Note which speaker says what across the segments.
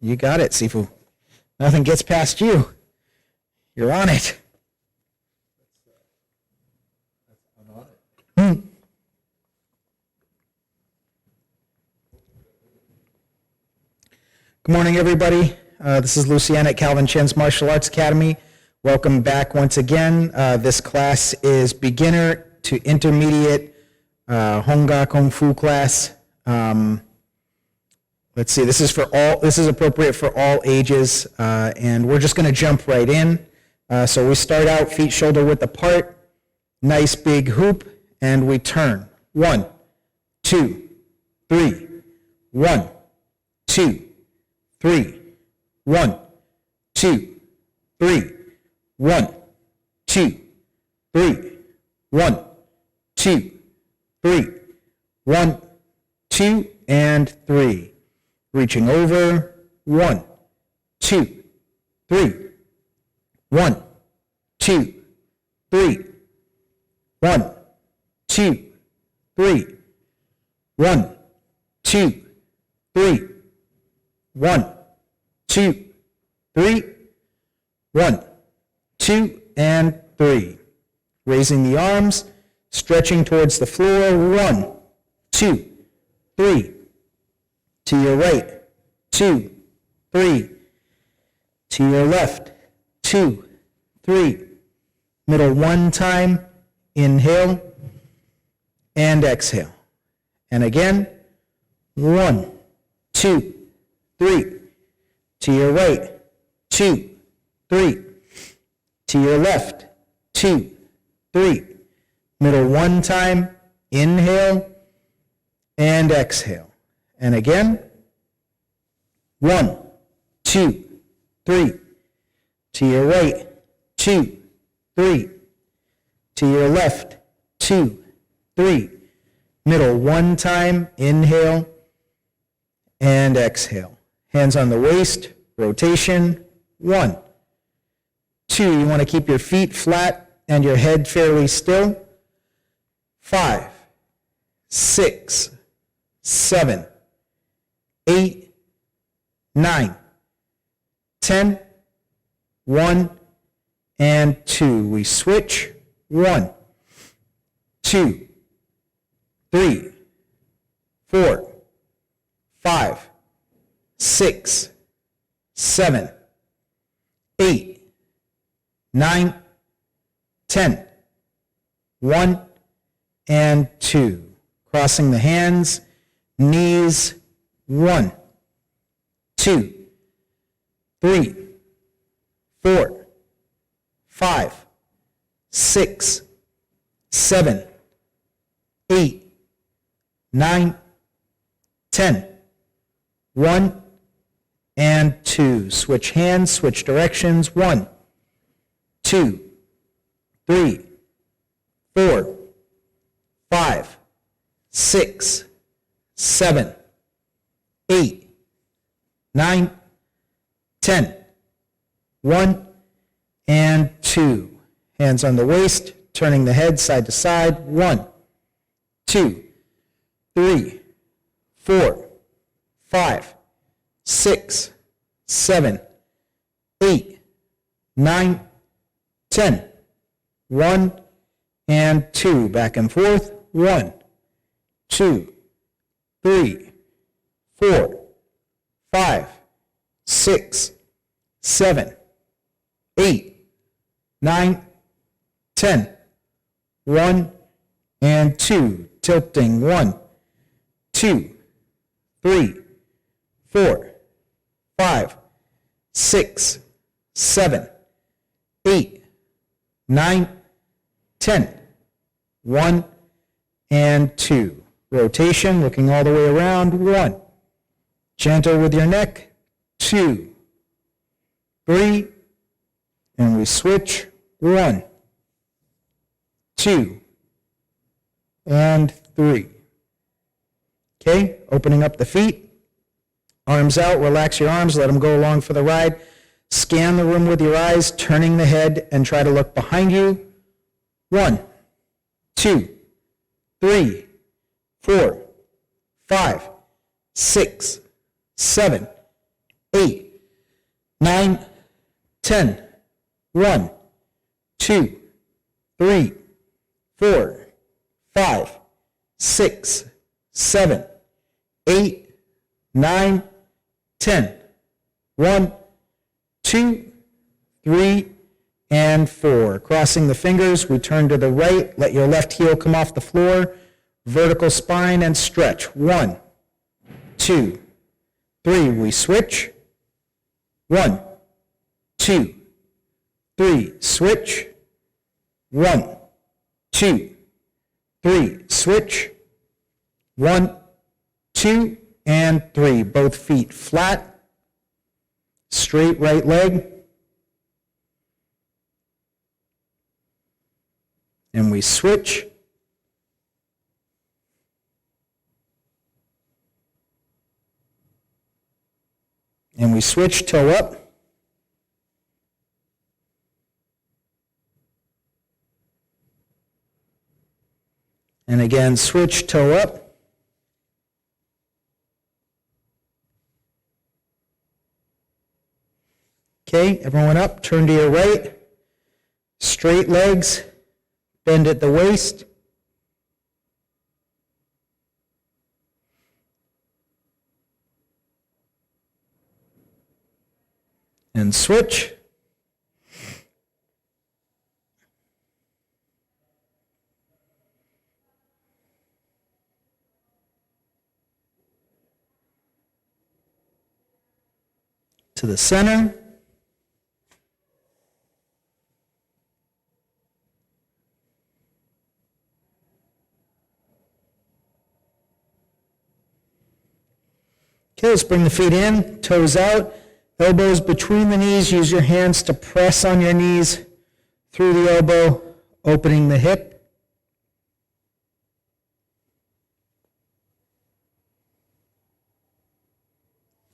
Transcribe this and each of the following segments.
Speaker 1: You got it, Sifu. Nothing gets past you. You're on it. Hmm. Good morning, everybody. This is Luciana at Calvin Chen's Martial Arts Academy. Welcome back once again. This class is beginner to intermediate Hung Gar Kung Fu class. Let's see, this is appropriate for all ages, and we're just going to jump right in. So we start out feet shoulder width apart, nice big hoop, and we turn. 1, 2, 3. 1, 2, 3. 1, 2, 3. 1, 2, 3. 1, 2, 3. 1, 2, and 3. Reaching over. 1, 2, 3. 1, 2, 3. 1, 2, 3. 1, 2, 3. 1, 2, 3. 1, 2, and 3. Raising the arms, stretching towards the floor. 1, 2, 3. To your right. 2, 3. To your left. 2, 3. Middle one time. Inhale and exhale. And again. 1, 2, 3. To your right. 2, 3. To your left. 2, 3. Middle one time. Inhale and exhale. And again. 1, 2, 3. To your right. 2, 3. To your left. 2, 3. Middle one time. Inhale and exhale. Hands on the waist. Rotation. 1, 2. You want to keep your feet flat and your head fairly still. 5, 6, 7, 8, 9, 10, 1, and 2. We switch. 1, 2, 3, 4, 5, 6, 7, 8, 9, 10, 1, and 2. Crossing the hands, knees. 1, 2, 3, 4, 5, 6, 7, 8, 9, 10, 1, and 2. Switch hands, switch directions. 1, 2, 3, 4, 5, 6, 7, 8, 9, 10, 1, and 2. Hands on the waist, turning the head side to side. 1, 2, 3, 4, 5, 6, 7, 8, 9, 10, 1, and 2. Back and forth. 1, 2, 3, 4, 5, 6, 7, 8, 9, 10, 1, and 2. Tilting. 1, 2, 3, 4, 5, 6, 7, 8, 9, 10, 1, and 2. Rotation, looking all the way around. 1. Gentle with your neck. 2, 3, and we switch. 1, 2, and 3. Okay, opening up the feet. Arms out, relax your arms, let them go along for the ride. Scan the room with your eyes, turning the head, and try to look behind you. 1, 2, 3, 4, 5, 6, 7, 8, 9, 10. 1, 2, 3, 4, 5, 6, 7, 8, 9, 10. 1, 2, 3, and 4. Crossing the fingers, we turn to the right. Let your left heel come off the floor. Vertical spine and stretch. 1, 2, 3. We switch. 1, 2, 3. Switch. 1, 2, 3. Switch. 1, 2, and 3. Both feet flat. Straight right leg. And we switch. And we switch, toe up. And again, switch, toe up. Okay, everyone up, turn to your right. Straight legs, bend at the waist. And switch. To the center. Okay, let's bring the feet in, toes out, elbows between the knees. Use your hands to press on your knees through the elbow, opening the hip.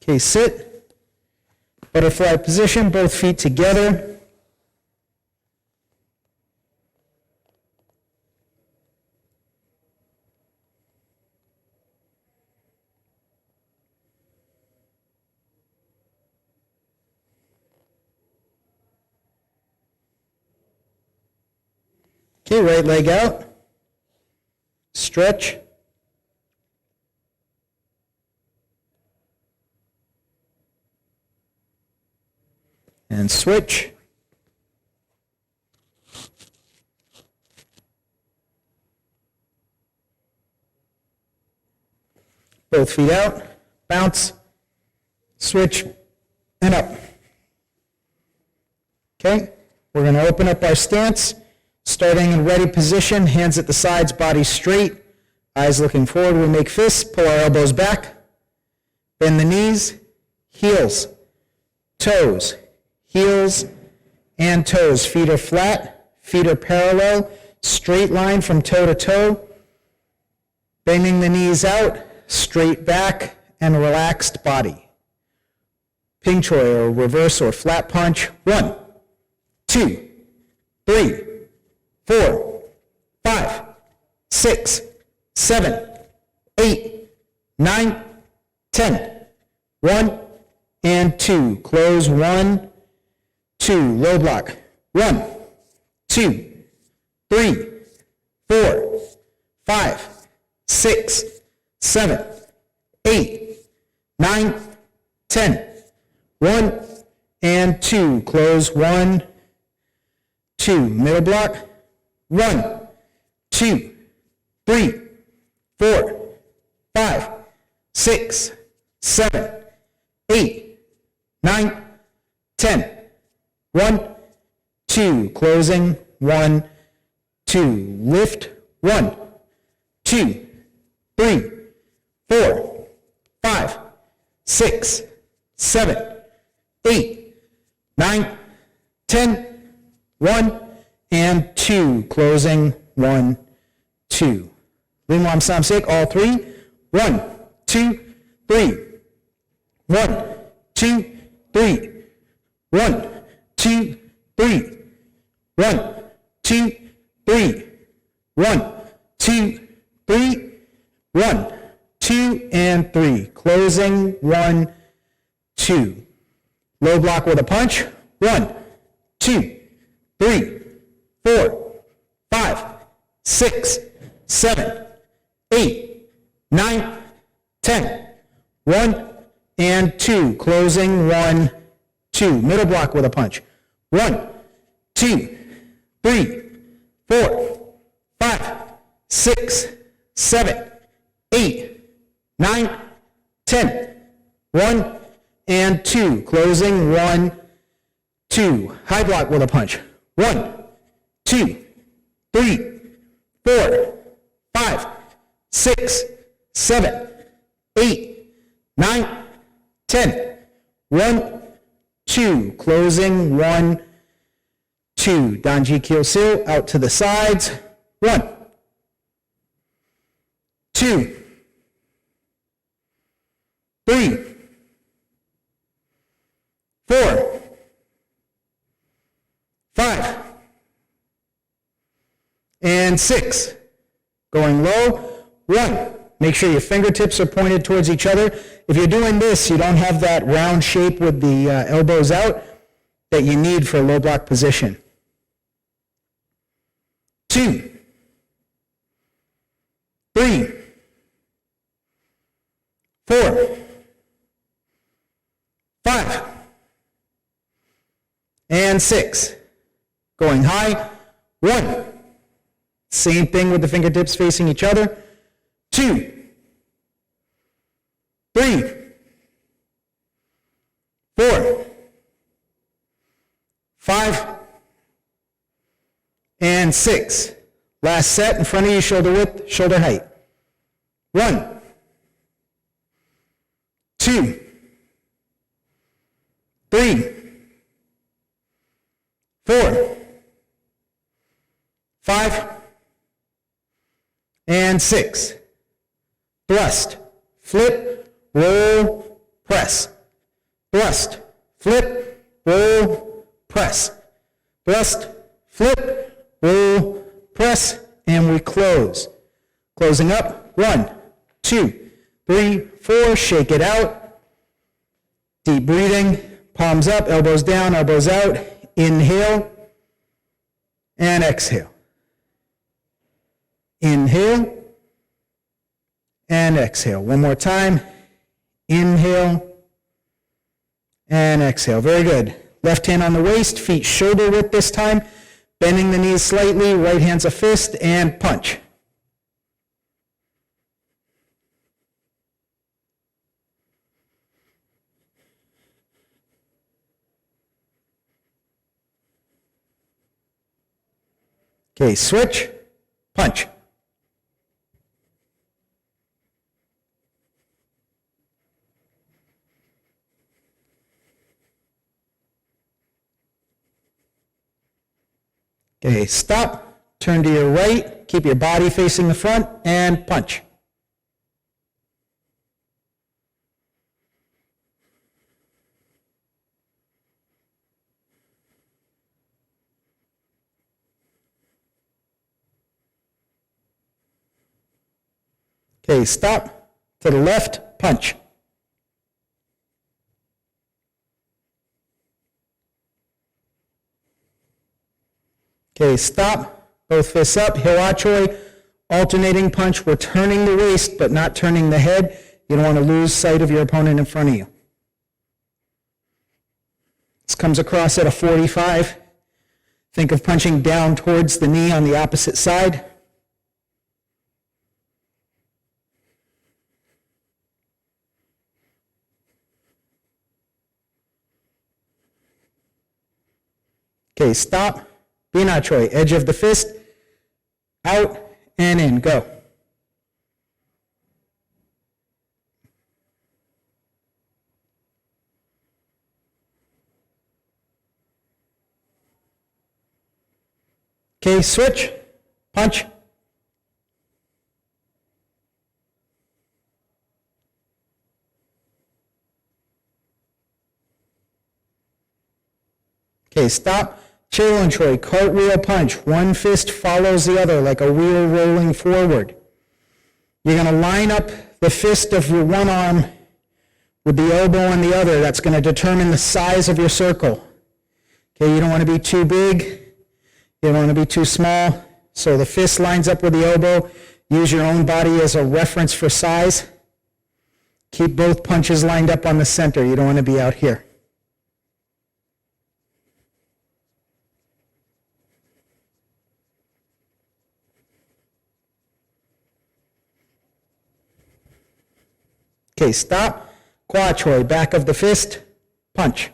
Speaker 1: Okay, sit. Butterfly position, both feet together. Okay, right leg out. Stretch. And switch. Both feet out. Bounce. Switch. And up. Okay, we're going to open up our stance. Starting in ready position, hands at the sides, body straight, eyes looking forward. We make fists, pull our elbows back, bend the knees, heels, toes, heels, and toes. Feet are flat, feet are parallel, straight line from toe to toe, bending the knees out, straight back, and relaxed body. Ping Choi or reverse or flat punch. 1, 2, 3, 4, 5, 6, 7, 8, 9, 10. 1 and 2. Close. 1, 2. Low block. 1, 2, 3, 4, 5, 6, 7, 8, 9, 10. 1 and 2. Close. 1, 2. Middle block. 1, 2, 3, 4, 5, 6, 7, 8, 9, 10. 1, 2. Closing. 1, 2. Lift. 1, 2, 3, 4, 5, 6, 7, 8, 9, 10. 1 and 2. Closing. 1, 2. Lim Wam Sam Sik, all 3. 1, 2, 3. 1, 2, 3. 1, 2, 3. 1, 2, 3. 1, 2, 3. 1, 2, and 3. Closing. 1, 2. Low block with a punch. 1, 2, 3, 4, 5, 6, 7, 8, 9, 10. 1 and 2. Closing. 1, 2. Middle block with a punch. 1, 2, 3, 4, 5, 6, 7, 8, 9, 10. 1 and 2. Closing. 1, 2. High block with a punch. 1, 2, 3, 4, 5, 6, 7, 8, 9, 10. 1, 2. Closing. 1, 2. Danji Kyosu out to the sides. 1, 2, 3, 4, 5, and 6. Going low. 1. Make sure your fingertips are pointed towards each other. If you're doing this, you don't have that round shape with the elbows out that you need for a low block position. 2, 3, 4, 5, and 6. Going high. 1. Same thing with the fingertips facing each other. 2, 3, 4, 5, and 6. Last set in front of you, shoulder width, shoulder height. 1, 2, 3, 4, 5, and 6. Thrust, flip, roll, press. Thrust, flip, roll, press. Thrust, flip, roll, press, and we close. Closing up. 1, 2, 3, 4. Shake it out. Deep breathing. Palms up, elbows down, elbows out. Inhale and exhale. Inhale and exhale. One more time. Inhale and exhale. Very good. Left hand on the waist, feet shoulder width this time. Bending the knees slightly, right hand's a fist, and punch. Okay, switch, punch. Okay, stop, turn to your right, keep your body facing the front, and punch. Okay, stop, to the left, punch. Okay, stop, both fists up, Hiwachoi, alternating punch. We're turning the waist, but not turning the head. You don't want to lose sight of your opponent in front of you. This comes across at a 45. Think of punching down towards the knee on the opposite side. Okay, stop. Binachoi, edge of the fist, out and in, go. Okay, switch, punch. Okay, stop. Cheulonchoi, cartwheel punch. One fist follows the other like a wheel rolling forward. You're going to line up the fist of your one arm with the elbow on the other. That's going to determine the size of your circle. Okay, you don't want to be too big. You don't want to be too small. So the fist lines up with the elbow. Use your own body as a reference for size. Keep both punches lined up on the center. You don't want to be out here. Okay, stop. Kwa choi, back of the fist, punch.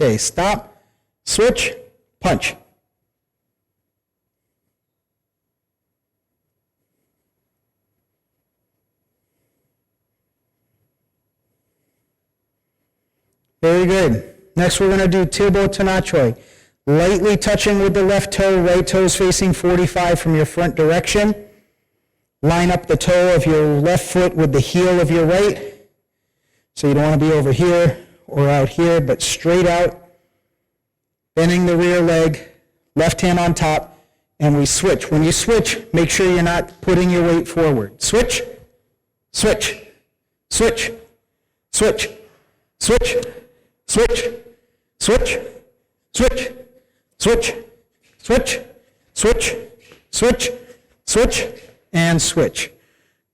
Speaker 1: Okay, stop, switch, punch. Very good. Next, we're going to do Tilbo Tanachoi. Lightly touching with the left toe, right toes facing 45 from your front direction. Line up the toe of your left foot with the heel of your right. So you don't want to be over here or out here, but straight out. Bending the rear leg, left hand on top, and we switch. When you switch, make sure you're not putting your weight forward. Switch, switch, switch, switch, switch, switch, switch, switch, switch, switch, switch, switch, switch, and switch.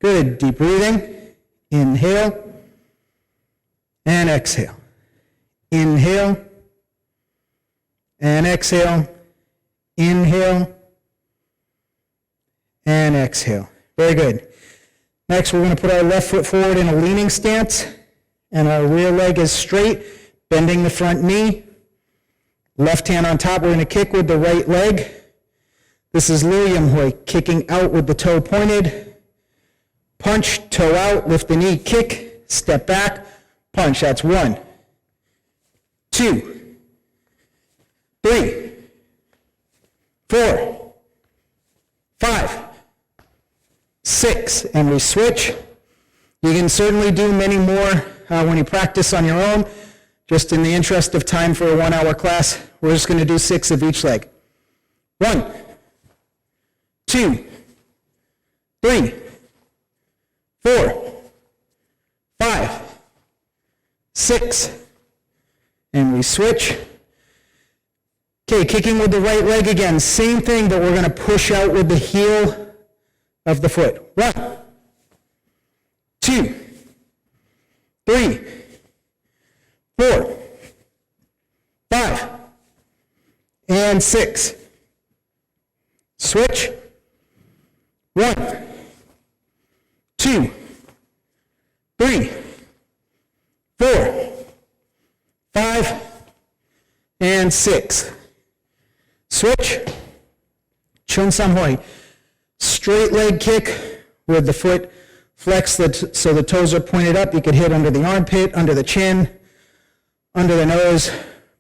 Speaker 1: Good. Deep breathing. Inhale and exhale. Inhale and exhale. Inhale and exhale. Very good. Next, we're going to put our left foot forward in a leaning stance, and our rear leg is straight, bending the front knee. Left hand on top, we're going to kick with the right leg. This is Liam Hoi, kicking out with the toe pointed. Punch, toe out, lift the knee, kick, step back, punch. That's 1, 2, 3, 4, 5, 6, and we switch. You can certainly do many more when you practice on your own. Just in the interest of time for a 1-hour class, we're just going to do 6 of each leg. 1, 2, 3, 4, 5, 6, and we switch. Okay, kicking with the right leg again, same thing, but we're going to push out with the heel of the foot. 1, 2, 3, 4, 5, and 6. Switch. 1, 2, 3, 4, 5, and 6. Switch. Chun Sam Hoi. Straight leg kick with the foot flexed so the toes are pointed up. You could hit under the armpit, under the chin, under the nose,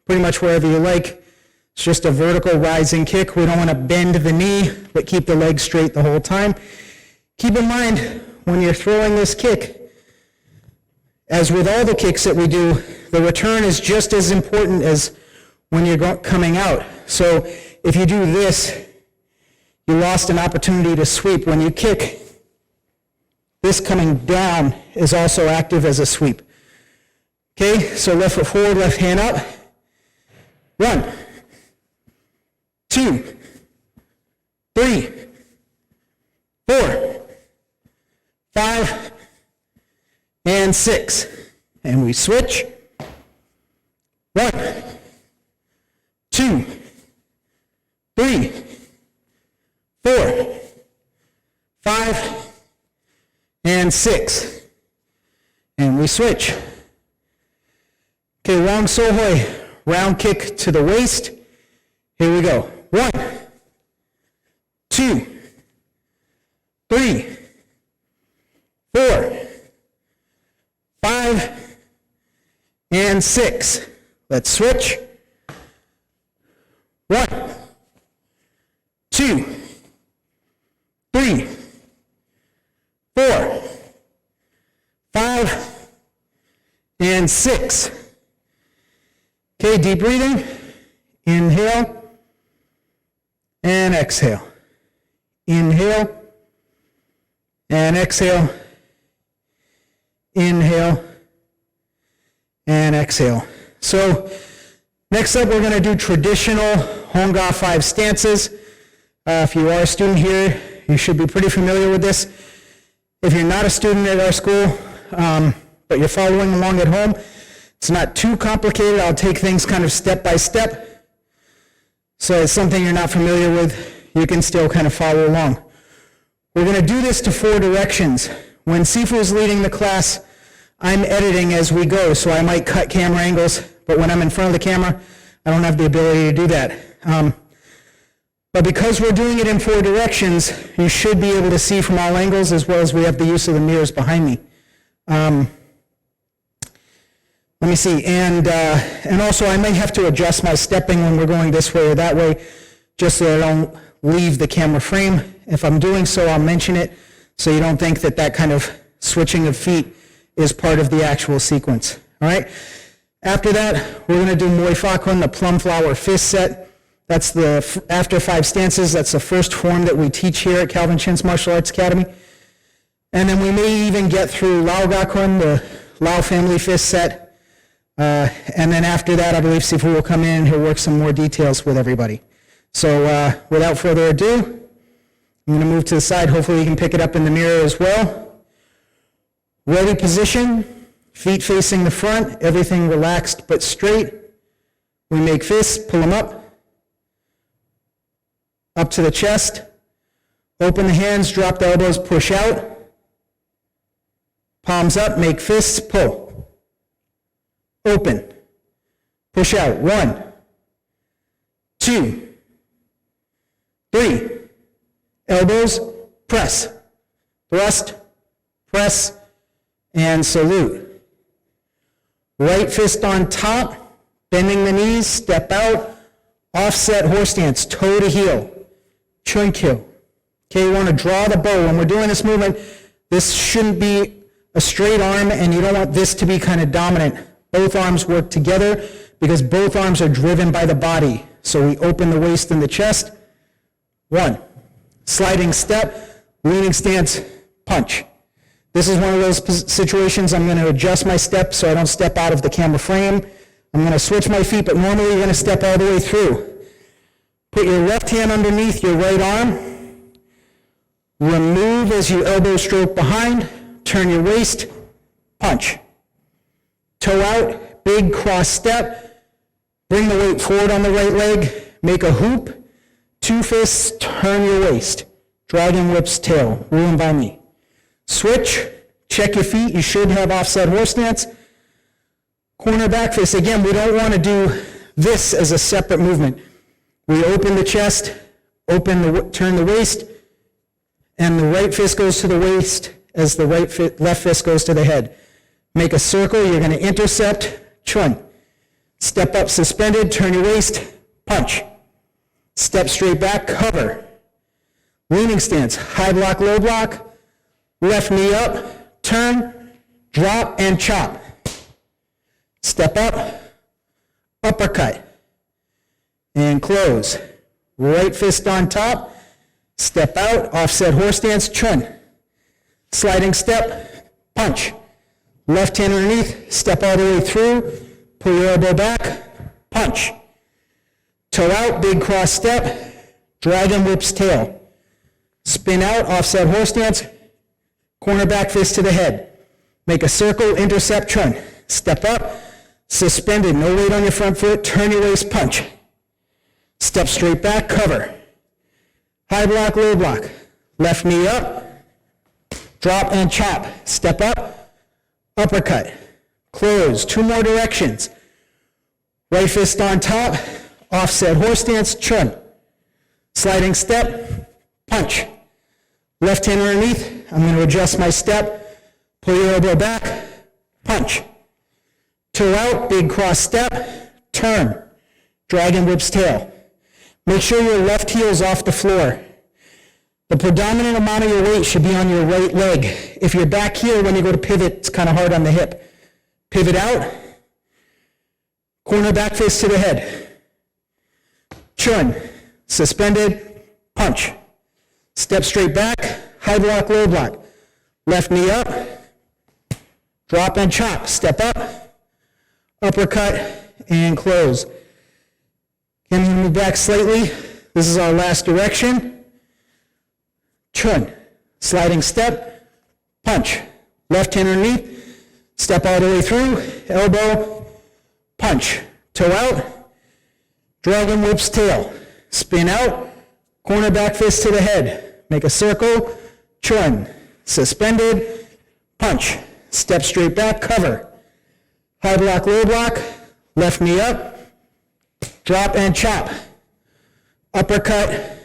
Speaker 1: pretty much wherever you like. It's just a vertical rising kick. We don't want to bend the knee, but keep the leg straight the whole time. Keep in mind, when you're throwing this kick, as with all the kicks that we do, the return is just as important as when you're coming out. So if you do this, you lost an opportunity to sweep. When you kick, this coming down is also active as a sweep. Okay, so left foot forward, left hand up. 1, 2, 3, 4, 5, and 6. And we switch. 1, 2, 3, 4, 5, and 6. And we switch. Okay, Wang So Hoi, round kick to the waist. Here we go. 1, 2, 3, 4, 5, and 6. Let's switch. 1, 2, 3, 4, 5, and 6. Okay, deep breathing. Inhale and exhale. Inhale and exhale. Inhale and exhale. So next up, we're going to do traditional Hung Gar 5 stances. If you are a student here, you should be pretty familiar with this. If you're not a student at our school, but you're following along at home, it's not too complicated. I'll take things kind of step by step. So it's something you're not familiar with, you can still kind of follow along. We're going to do this to 4 directions. When Sifu is leading the class, I'm editing as we go, so I might cut camera angles, but when I'm in front of the camera, I don't have the ability to do that. But because we're doing it in 4 directions, you should be able to see from all angles, as well as we have the use of the mirrors behind me. Let me see, and also I may have to adjust my stepping when we're going this way or that way, just so I don't leave the camera frame. If I'm doing so, I'll mention it, so you don't think that that kind of switching of feet is part of the actual sequence, all right? After that, we're gonna do Moy Fa Kuen, the Plum Flower Fist set. That's the, after 5 stances, that's the first form that we teach here at Calvin Chin's Martial Arts Academy. And then we may even get through Hung Gar Kung Fu, the Lao family fist set. And then after that, I believe Sifu will come in and he'll work some more details with everybody. So without further ado, I'm gonna move to the side. Hopefully you can pick it up in the mirror as well. Ready position, feet facing the front, everything relaxed but straight. We make fists, pull them up to the chest. Open the hands, drop the elbows, push out. Palms up, make fists, pull. Open, push out. 1, 2, 3. Elbows, press, thrust, press, and salute. Right fist on top, bending the knees, step out, offset horse stance, toe to heel, Cheurng Kuen. Okay, you want to draw the bow. When we're doing this movement, this shouldn't be a straight arm, and you don't want this to be kind of dominant. Both arms work together because both arms are driven by the body. So we open the waist and the chest. 1. Sliding step, leaning stance, punch. This is one of those situations I'm going to adjust my step so I don't step out of the camera frame. I'm going to switch my feet, but normally you're going to step all the way through. Put your left hand underneath your right arm. Remove as you elbow stroke behind. Turn your waist, punch. Toe out, big cross step. Bring the weight forward on the right leg. Make a hoop. 2 fists, turn your waist. Dragon whips tail, ruling by me. Switch, check your feet. You should have offset horse stance. Corner back fist. Again, we don't want to do this as a separate movement. We open the chest, turn the waist, and the right fist goes to the waist as the left fist goes to the head. Make a circle. You're going to intercept, chun. Step up suspended, turn your waist, punch. Step straight back, cover. Leaning stance, high block, low block. Left knee up, turn, drop, and chop. Step up, uppercut, and close. Right fist on top, step out, offset horse stance, chun. Sliding step, punch. Left hand underneath, step all the way through, pull your elbow back, punch. Toe out, big cross step, dragon whips tail. Spin out, offset horse stance, corner back fist to the head. Make a circle, intercept, chun. Step up, suspended, no weight on your front foot, turn your waist, punch. Step straight back, cover. High block, low block. Left knee up, drop and chop. Step up, uppercut. Close, 2 more directions. Right fist on top, offset horse stance, chun. Sliding step, punch. Left hand underneath, I'm going to adjust my step, pull your elbow back, punch. Toe out, big cross step, turn. Dragon whips tail. Make sure your left heel is off the floor. The predominant amount of your weight should be on your right leg. If you're back here, when you go to pivot, it's kind of hard on the hip. Pivot out, corner back fist to the head. chun, suspended, punch. Step straight back, high block, low block. Left knee up, drop and chop, step up, uppercut, and close. Can you move back slightly? This is our last direction. Chun, sliding step, punch. Left hand underneath, step all the way through, elbow, punch. Toe out, dragon whips tail. Spin out, corner back fist to the head. Make a circle, chun, suspended, punch. Step straight back, cover. High block, low block, left knee up, drop and chop. Uppercut,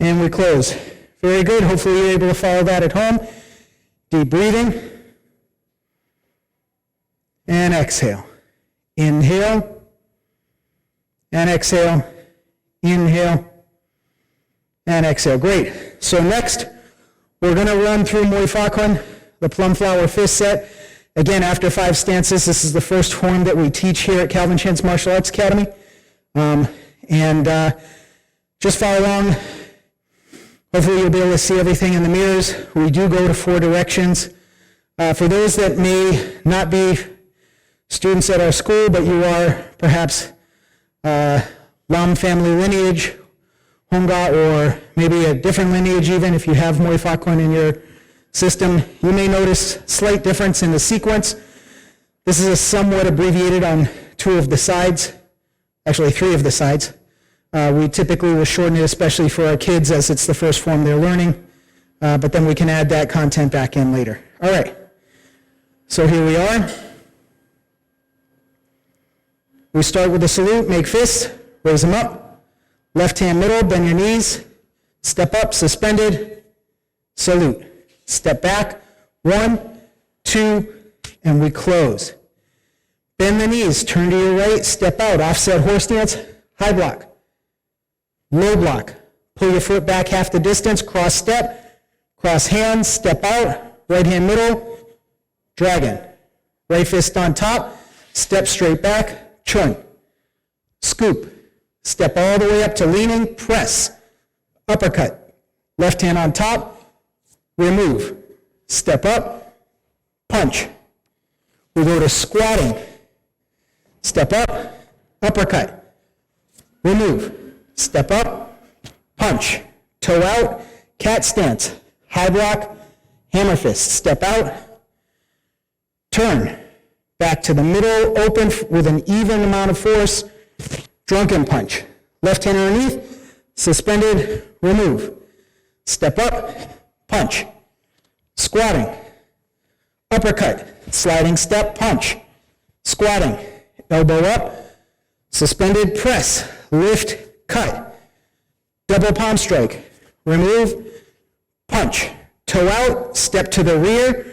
Speaker 1: and we close. Very good. Hopefully you're able to follow that at home. Deep breathing. And exhale. Inhale. And exhale. Inhale. And exhale. Great. So next, we're going to run through Moy Fa Kuen, the Plum Flower Fist set. Again, after 5 stances, this is the first form that we teach here at Calvin Chen's Martial Arts Academy. Just follow along. Hopefully you'll be able to see everything in the mirrors. We do go to 4 directions. For those that may not be students at our school, but you are perhaps Lam family lineage, Hung Gar, or maybe a different lineage even, if you have Moy Fa Kuen in your system, you may notice slight difference in the sequence. This is a somewhat abbreviated on 2 of the sides, actually 3 of the sides. We typically will shorten it, especially for our kids, as it's the first form they're learning, but then we can add that content back in later. All right, so here we are. We start with a salute, make fists, raise them up, left hand middle, bend your knees, step up, suspended, salute. Step back, 1, 2, and we close. Bend the knees, turn to your right, step out, offset horse stance, high block. Low block. Pull your foot back half the distance, cross step, cross hands, step out, right hand middle, dragon. Right fist on top, step straight back, chun. Scoop. Step all the way up to leaning, press. Uppercut. Left hand on top, remove. Step up, punch. We go to squatting. Step up, uppercut. Remove. Step up, punch. Toe out, cat stance. High block, hammer fist. Step out, turn. Back to the middle, open with an even amount of force. Drunken punch. Left hand underneath, suspended, remove. Step up, punch. Squatting. Uppercut. Sliding step, punch. Squatting. Elbow up. Suspended, press. Lift, cut. Double palm strike. Remove, punch. Toe out, step to the rear.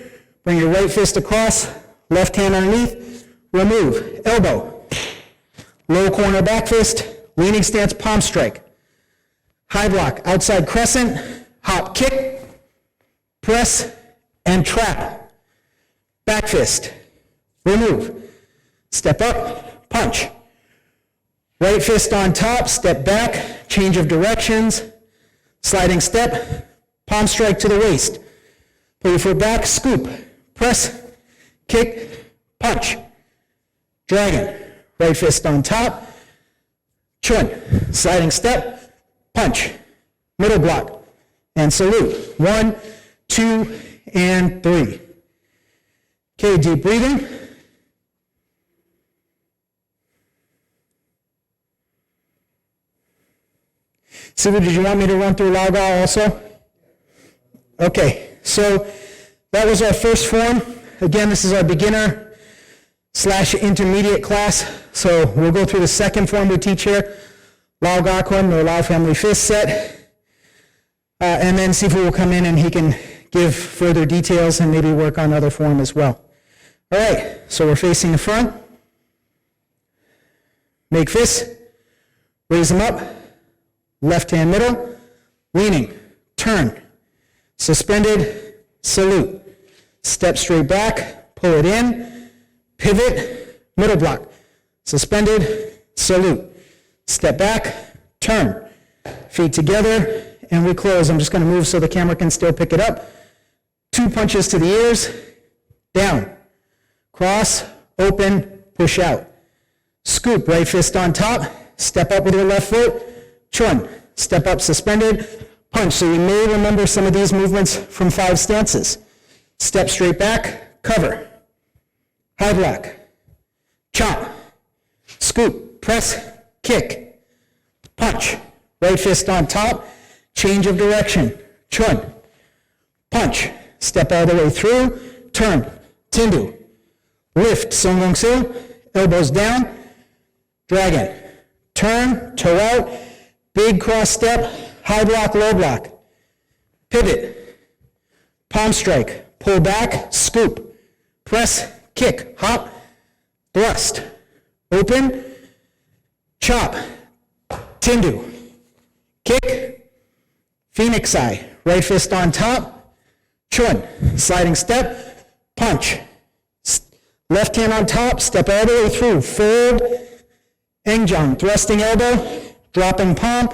Speaker 1: Bring your right fist across. Left hand underneath. Remove. Elbow. Low corner back fist. Leaning stance, palm strike. High block, outside crescent. Hop kick. Press and trap. Back fist. Remove. Step up, punch. Right fist on top, step back, change of directions. Sliding step, palm strike to the waist. Pull your foot back, scoop. Press, kick, punch. Dragon. Right fist on top. Chun. Sliding step, punch. Middle block. And salute. 1, 2, and 3. Okay, deep breathing. Siva, did you want me to run through Lao Ga also? Okay, so that was our first form. Again, this is our beginner / intermediate class. So we'll go through the second form we teach here, Hung Gar Kung Fu, or Lao Family Fist set. And then Sifu will come in and he can give further details and maybe work on other form as well. All right, so we're facing the front. Make fists, raise them up, left hand middle, leaning, turn, suspended, salute. Step straight back, pull it in, pivot, middle block, suspended, salute. step back, turn. Feet together, and we close. I'm just going to move so the camera can still pick it up. 2 punches to the ears, down. Cross, open, push out. Scoop, right fist on top, step up with your left foot, chun, step up suspended, punch. So you may remember some of these movements from 5 stances. Step straight back, cover. High block, chop, scoop, press, kick, punch. Right fist on top, change of direction, chun, punch, step all the way through, turn, tindu, lift, song gong sil, elbows down, dragon, turn, toe out, big cross step, high block, low block, pivot, palm strike, pull back, scoop, press, kick, hop, thrust, open, chop, tindu, kick, phoenix eye, right fist on top, chun, sliding step, punch, left hand on top, step all the way through, fold, engjang, thrusting elbow, dropping palm,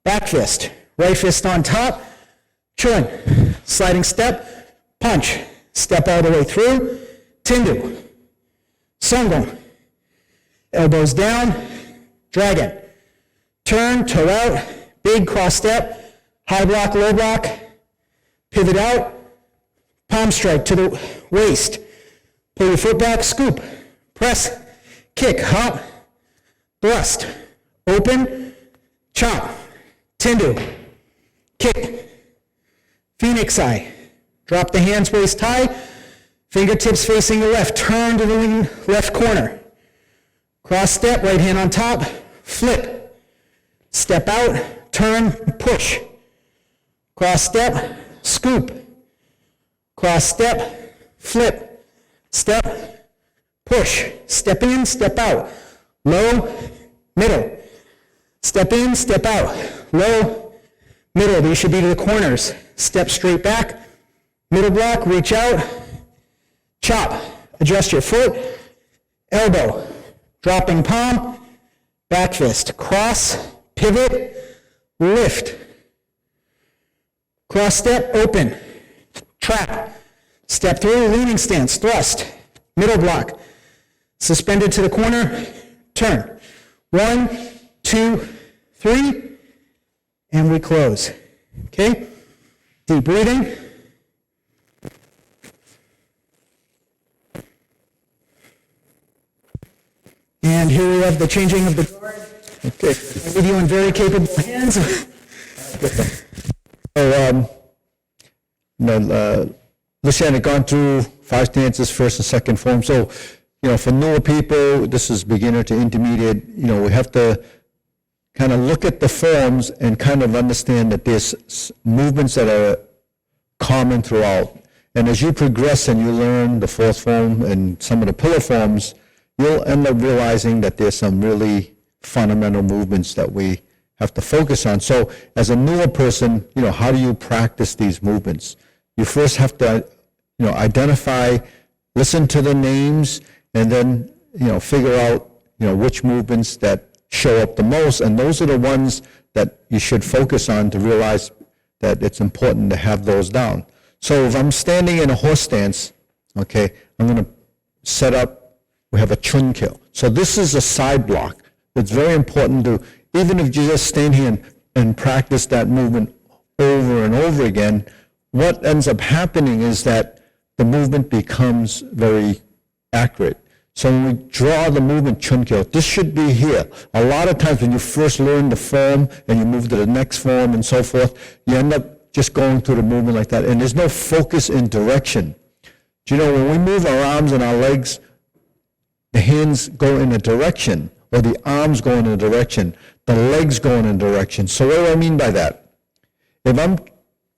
Speaker 1: back fist, right fist on top, chun, sliding step, punch, step all the way through, tindu, songgong, elbows down, dragon, turn, toe out, big cross step, high block, low block, pivot out, palm strike to the waist, pull your foot back, scoop, press, kick, hop, thrust, open, chop, tindu, kick, phoenix eye, drop the hands waist high, fingertips facing the left, turn to the lean left corner, cross step, right hand on top, flip, step out, turn, push, cross step, scoop, cross step, flip, step, push, step in, step out, low, middle, step in, step out, low, middle, these should be to the corners, step straight back, middle block, reach out, chop, adjust your foot, elbow, dropping palm, back fist, cross, pivot, lift, cross step, open, trap, step through, leaning stance, thrust, middle block, suspended to the corner, turn. 1, 2, 3, and we close. Okay? Deep breathing. And here we have the changing of the guard. Okay. With you in very capable hands.
Speaker 2: So, Lucian had gone through 5 stances, first and second form. So, for newer people, this is beginner to intermediate, we have to kind of look at the forms and kind of understand that there's movements that are common throughout. And as you progress and you learn the 4th form and some of the pillar forms, you'll end up realizing that there's some really fundamental movements that we have to focus on. So as a newer person, how do you practice these movements? You first have to, identify, listen to the names, and then, figure out, which movements that show up the most. And those are the ones that you should focus on to realize that it's important to have those down. So if I'm standing in a horse stance, okay, I'm going to set up, we have a chun kill. So this is a side block. It's very important to, even if you just stand here and practice that movement over and over again, what ends up happening is that the movement becomes very accurate. So when we draw the movement chun kill, this should be here. A lot of times when you first learn the form and you move to the next form and so forth, you end up just going through the movement like that, and there's no focus in direction. Do you know, when we move our arms and our legs, the hands go in a direction, or the arms go in a direction, the legs go in a direction. So what do I mean by that? If I'm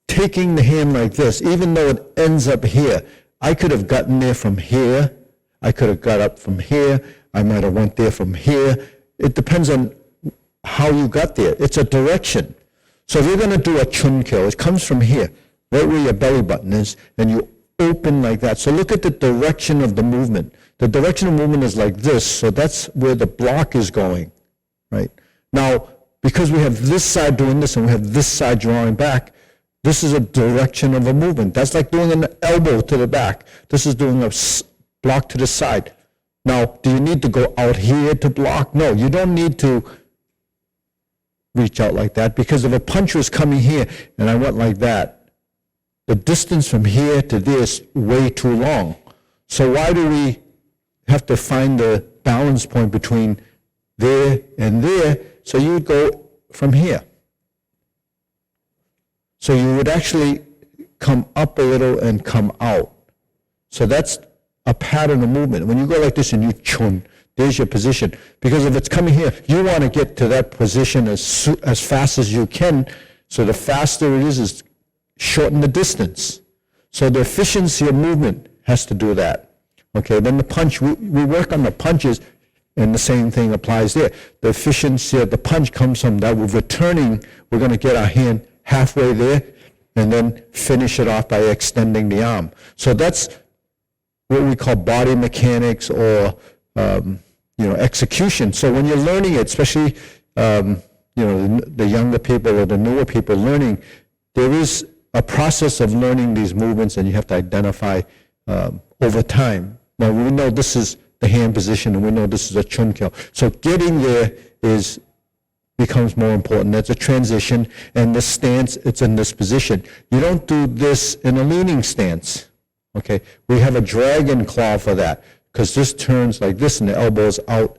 Speaker 2: taking the hand like this, even though it ends up here, I could have gotten there from here, I could have got up from here, I might have went there from here. It depends on how you got there. It's a direction. So if you're going to do a chun kill, it comes from here, right where your belly button is, and you open like that. So look at the direction of the movement. The direction of movement is like this, so that's where the block is going, right? Now, because we have this side doing this and we have this side drawing back, this is a direction of a movement. That's like doing an elbow to the back. This is doing a block to the side. Now, do you need to go out here to block? No, you don't need to reach out like that, because if a punch was coming here and I went like that, the distance from here to there is way too long. So why do we have to find the balance point between there and there? So you would go from here. So you would actually come up a little and come out. So that's a pattern of movement. When you go like this and you chun, there's your position. Because if it's coming here, you want to get to that position as fast as you can. So the faster it is shorten the distance. So the efficiency of movement has to do that. Okay, then the punch, we work on the punches, and the same thing applies there. The efficiency of the punch comes from that we're returning, we're going to get our hand halfway there, and then finish it off by extending the arm. So that's what we call body mechanics, or execution. So when you're learning it, especially the younger people or the newer people learning, there is a process of learning these movements, and you have to identify over time. Now we know this is the hand position, and we know this is a chun kyo. So getting there becomes more important. That's a transition, and the stance, it's in this position. You don't do this in a leaning stance. Okay, we have a dragon claw for that, because this turns like this and the elbow is out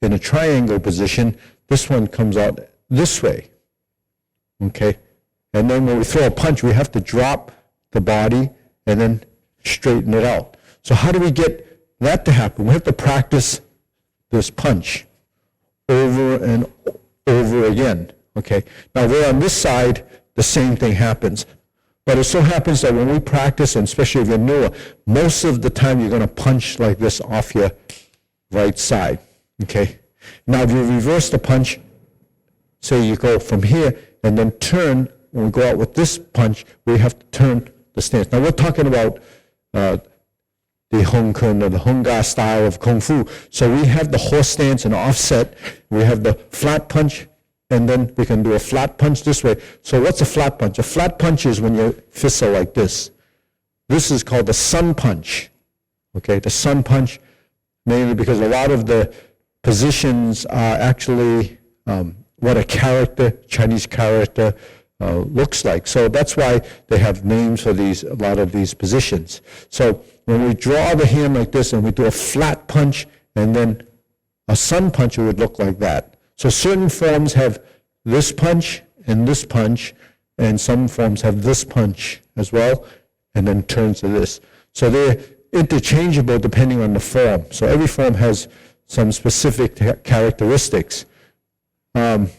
Speaker 2: in a triangle position. This one comes out this way. Okay, and then when we throw a punch, we have to drop the body and then straighten it out. So how do we get that to happen? We have to practice this punch over and over again. Okay, now we're on this side, the same thing happens. But it so happens that when we practice, and especially if you're newer, most of the time you're going to punch like this off your right side, okay? Now if you reverse the punch, say you go from here and then turn, when we go out with this punch, we have to turn the stance. Now we're talking about the Hung Kuen, or the Hung Gar style of Kung Fu. So we have the horse stance and offset, we have the flat punch, and then we can do a flat punch this way. So what's a flat punch? A flat punch is when your fists are like this. This is called the sun punch. Okay, the sun punch, mainly because a lot of the positions are actually what a character, Chinese character, looks like. So that's why they have names for a lot of these positions. So when we draw the hand like this and we do a flat punch and then a sun punch, it would look like that. So certain forms have this punch, and some forms have this punch as well, and then turns to this. So they're interchangeable depending on the form. So every form has some specific characteristics. When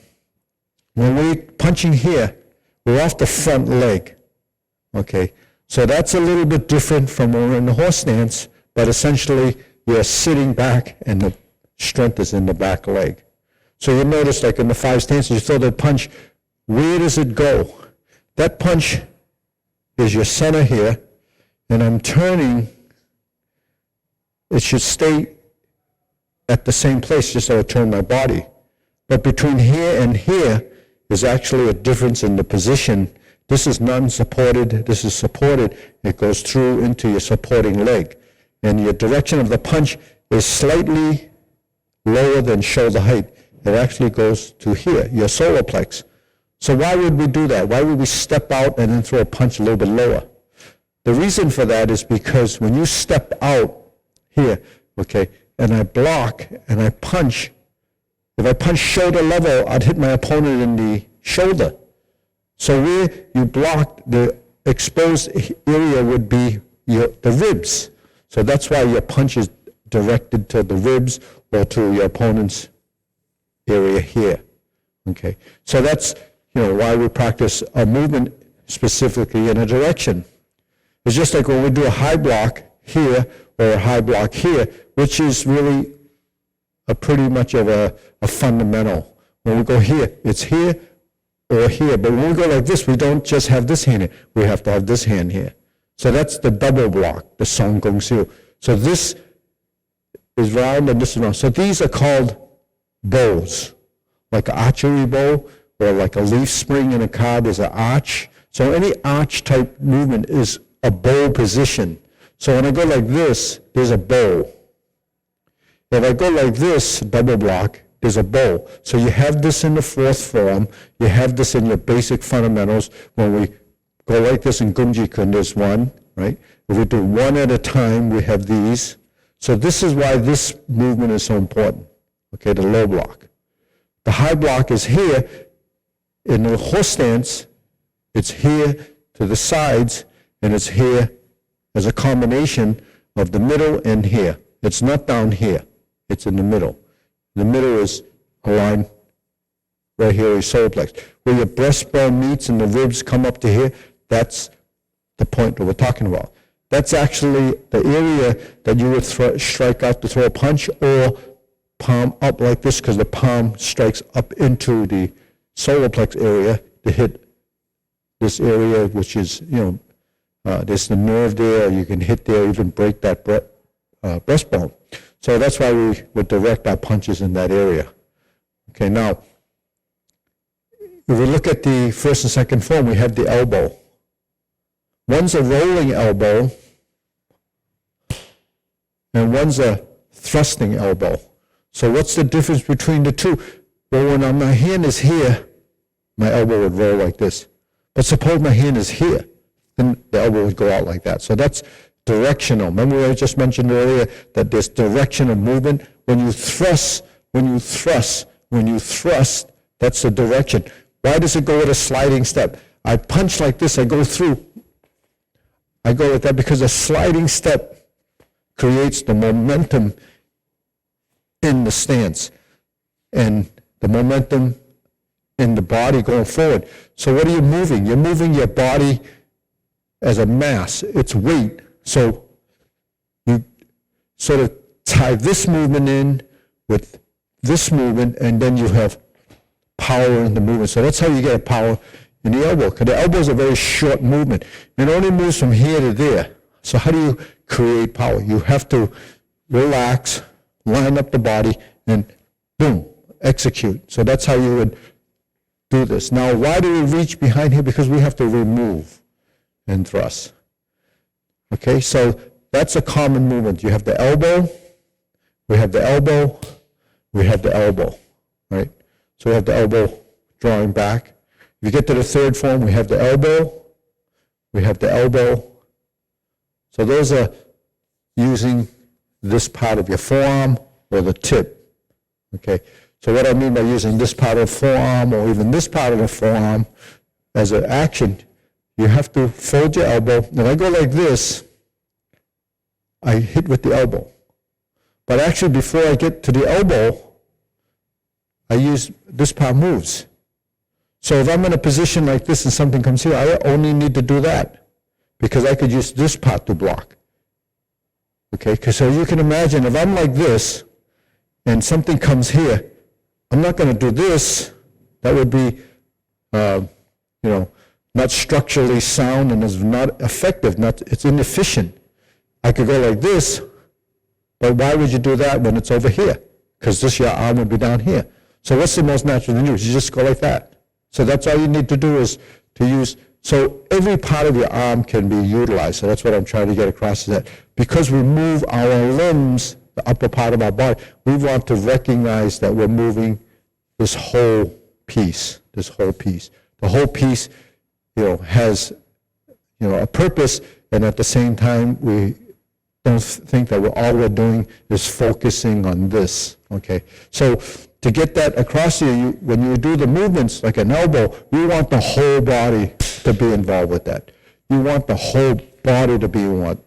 Speaker 2: we're punching here, we're off the front leg. Okay, so that's a little bit different from when we're in the horse stance, but essentially you're sitting back and the strength is in the back leg. So you notice, like in the 5 stances, you throw the punch, where does it go? That punch is your center here, and I'm turning, it should stay at the same place, just so I turn my body. But between here and here is actually a difference in the position. This is non-supported, this is supported. It goes through into your supporting leg. And your direction of the punch is slightly lower than shoulder height. It actually goes to here, your solar plex. So why would we do that? Why would we step out and then throw a punch a little bit lower? The reason for that is because when you step out here, okay, and I block and I punch, if I punch shoulder level, I'd hit my opponent in the shoulder. So where you block, the exposed area would be the ribs. So that's why your punch is directed to the ribs or to your opponent's area here. Okay, so that's why we practice a movement specifically in a direction. It's just like when we do a high block here or a high block here, which is really a pretty much of a fundamental. When we go here, it's here or here. But when we go like this, we don't just have this hand here. We have to have this hand here. So that's the double block, the Song Gong Siu. So this is round and this is round. So these are called bows. like an archery bow, or like a leaf spring in a car, there's an arch. So any arch type movement is a bow position. So when I go like this, there's a bow. If I go like this, double block, there's a bow. So you have this in the fourth form, you have this in your basic fundamentals. When we go like this in Gumji Kun, there's one, right? If we do one at a time, we have these. So this is why this movement is so important, okay, the low block. The high block is here. In the horse stance, it's here to the sides, and it's here as a combination of the middle and here. It's not down here. It's in the middle. The middle is a line right here, is solar plex. Where your breastbone meets and the ribs come up to here, that's the point that we're talking about. That's actually the area that you would strike out to throw a punch, or palm up like this, because the palm strikes up into the solar plex area to hit this area, which is, there's the nerve there. You can hit there, even break that breastbone. So that's why we would direct our punches in that area. Okay, now, if we look at the first and second form, we have the elbow. One's a rolling elbow, and one's a thrusting elbow. So what's the difference between the two? Well, when my hand is here, my elbow would roll like this. But suppose my hand is here, then the elbow would go out like that. So that's directional. Remember what I just mentioned earlier, that there's directional movement. When you thrust, that's the direction. Why does it go with a sliding step? I punch like this, I go through. I go with that because a sliding step creates the momentum in the stance and the momentum in the body going forward. So what are you moving? You're moving your body as a mass. It's weight. So you sort of tie this movement in with this movement, and then you have power in the movement. So that's how you get a power in the elbow, because the elbow is a very short movement. It only moves from here to there. So how do you create power? You have to relax, line up the body, and boom, execute. So that's how you would do this. Now, why do we reach behind here? Because we have to remove and thrust. Okay, so that's a common movement. You have the elbow, we have the elbow, we have the elbow, right? So we have the elbow drawing back. If you get to the third form, we have the elbow, we have the elbow. So those are using this part of your forearm or the tip, okay? So what I mean by using this part of the forearm or even this part of the forearm as an action, you have to fold your elbow. If I go like this, I hit with the elbow. But actually, before I get to the elbow, I use this part moves. So if I'm in a position like this and something comes here, I only need to do that because I could use this part to block. Okay, because so you can imagine if I'm like this and something comes here, I'm not going to do this. That would be, not structurally sound and is not effective. It's inefficient. I could go like this, but why would you do that when it's over here? Because your arm would be down here. So what's the most natural thing to do? You just go like that. So that's all you need to do is to use. So every part of your arm can be utilized. So that's what I'm trying to get across, is that because we move our limbs, the upper part of our body, we want to recognize that we're moving this whole piece, The whole piece, has, a purpose, and at the same time, we don't think that all we're doing is focusing on this, okay? So to get that across to you, when you do the movements like an elbow, you want the whole body to be involved with that. You want the whole body to be involved.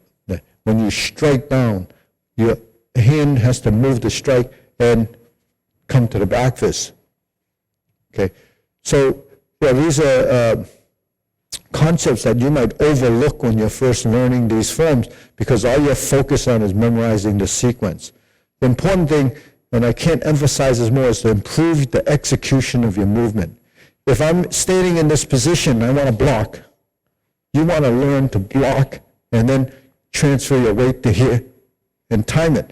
Speaker 2: When you strike down, your hand has to move the strike and come to the back fist. Okay, so these are concepts that you might overlook when you're first learning these forms because all you're focused on is memorizing the sequence. The important thing, and I can't emphasize this more, is to improve the execution of your movement. If I'm standing in this position and I want to block, you want to learn to block and then transfer your weight to here and time it.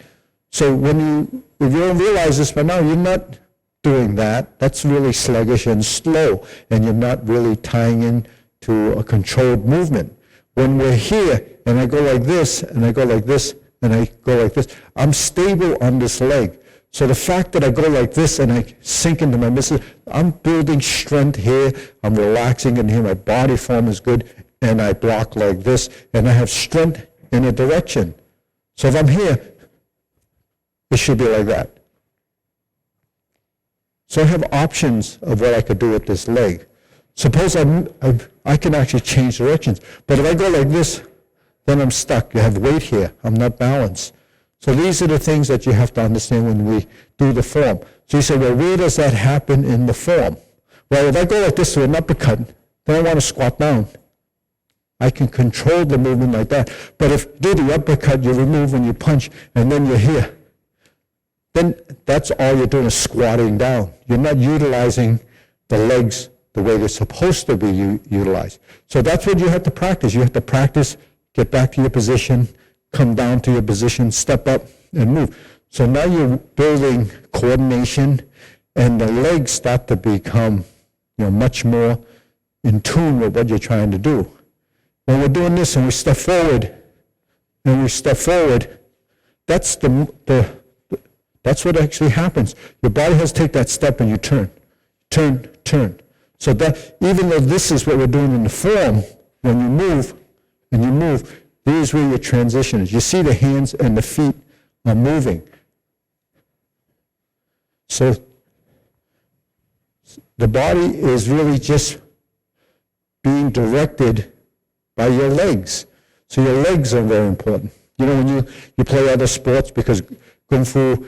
Speaker 2: So if you don't realize this by now, you're not doing that, that's really sluggish and slow, and you're not really tying in to a controlled movement. When we're here, and I go like this, and I go like this, and I go like this, I'm stable on this leg. So the fact that I go like this and I sink into my midsection, I'm building strength here, I'm relaxing in here, my body form is good, and I block like this, and I have strength in a direction. So if I'm here, it should be like that. So I have options of what I could do with this leg. Suppose I can actually change directions, but if I go like this, then I'm stuck. You have weight here. I'm not balanced. So these are the things that you have to understand when we do the form. So you say, well, where does that happen in the form? Well, if I go like this to an uppercut, then I want to squat down. I can control the movement like that. But if do the uppercut, you remove when you punch, and then you're here, then that's all you're doing is squatting down. You're not utilizing the legs the way they're supposed to be utilized. So that's what you have to practice. You have to practice, get back to your position, come down to your position, step up, and move. So now you're building coordination, and the legs start to become, much more in tune with what you're trying to do. When we're doing this and we step forward, that's that's what actually happens. Your body has to take that step and you turn. So that even though this is what we're doing in the form, when you move, here's where your transition is. You see the hands and the feet are moving. So the body is really just being directed by your legs. So your legs are very important. When you play other sports, because Kung Fu